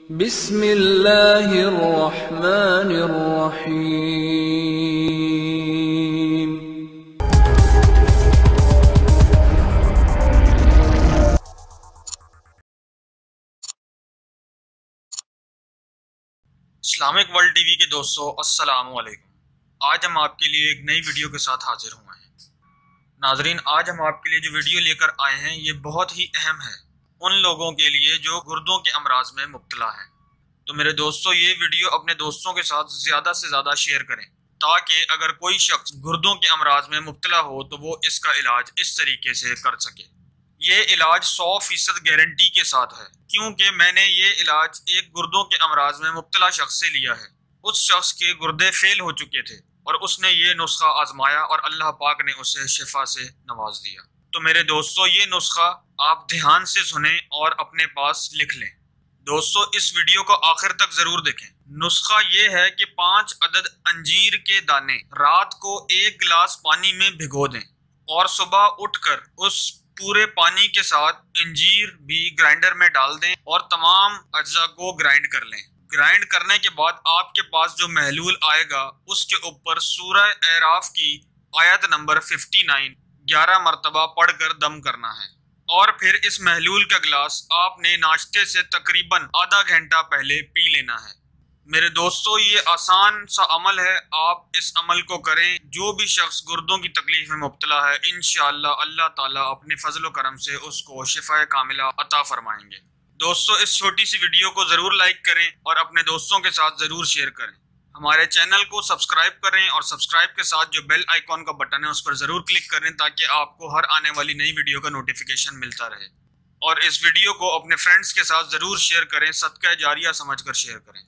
बिस्मिल्लाहिर्रहमानिर्रहीम। Islamic world TV के दोस्तों, अस्सलाम वालेकुम। आज हम आपके लिए एक नई वीडियो के साथ हाजिर हुए हैं। नाजरीन, आज हम आपके लिए जो वीडियो लेकर आए हैं ये बहुत ही अहम है उन लोगों के लिए जो गुर्दों के अमराज में मुब्तला हैं। तो मेरे दोस्तों, ये वीडियो अपने दोस्तों के साथ ज़्यादा से ज़्यादा शेयर करें ताकि अगर कोई शख्स गुर्दों के अमराज में मुब्तला हो तो वो इसका इलाज इस तरीके से कर सके। ये इलाज 100% गारंटी के साथ है, क्योंकि मैंने ये इलाज एक गुर्दों के अमराज में मुब्तला शख्स से लिया है। उस शख्स के गुर्दे फेल हो चुके थे और उसने ये नुस्खा आजमाया और अल्लाह पाक ने उसे शिफा से नवाज दिया। तो मेरे दोस्तों, ये नुस्खा आप ध्यान से सुने और अपने पास लिख लें। दोस्तों, इस वीडियो को आखिर तक जरूर देखें। नुस्खा ये है कि 5 अदद अंजीर के दाने रात को 1 गिलास पानी में भिगो दें और सुबह उठकर उस पूरे पानी के साथ अंजीर भी ग्राइंडर में डाल दें और तमाम अज्जा को ग्राइंड कर लें। ग्राइंड करने के बाद आपके पास जो महलूल आएगा उसके ऊपर सूरह एराफ की आयत नंबर 59 11 मरतबा पढ़कर दम करना है और फिर इस महलूल का गिलास आपने नाश्ते से तकरीबन आधा घंटा पहले पी लेना है। मेरे दोस्तों, ये आसान सा अमल है, आप इस अमल को करें। जो भी शख्स गुर्दों की तकलीफ में मुब्तला है, इंशाअल्लाह अल्लाह ताला अपने फजल करम से उसको शिफा कामिला अता फरमाएंगे। दोस्तों, इस छोटी सी वीडियो को जरूर लाइक करें और अपने दोस्तों के साथ जरूर शेयर करें। हमारे चैनल को सब्सक्राइब करें और सब्सक्राइब के साथ जो बेल आइकॉन का बटन है उस पर जरूर क्लिक करें ताकि आपको हर आने वाली नई वीडियो का नोटिफिकेशन मिलता रहे। और इस वीडियो को अपने फ्रेंड्स के साथ जरूर शेयर करें, सदका जारिया समझकर शेयर करें।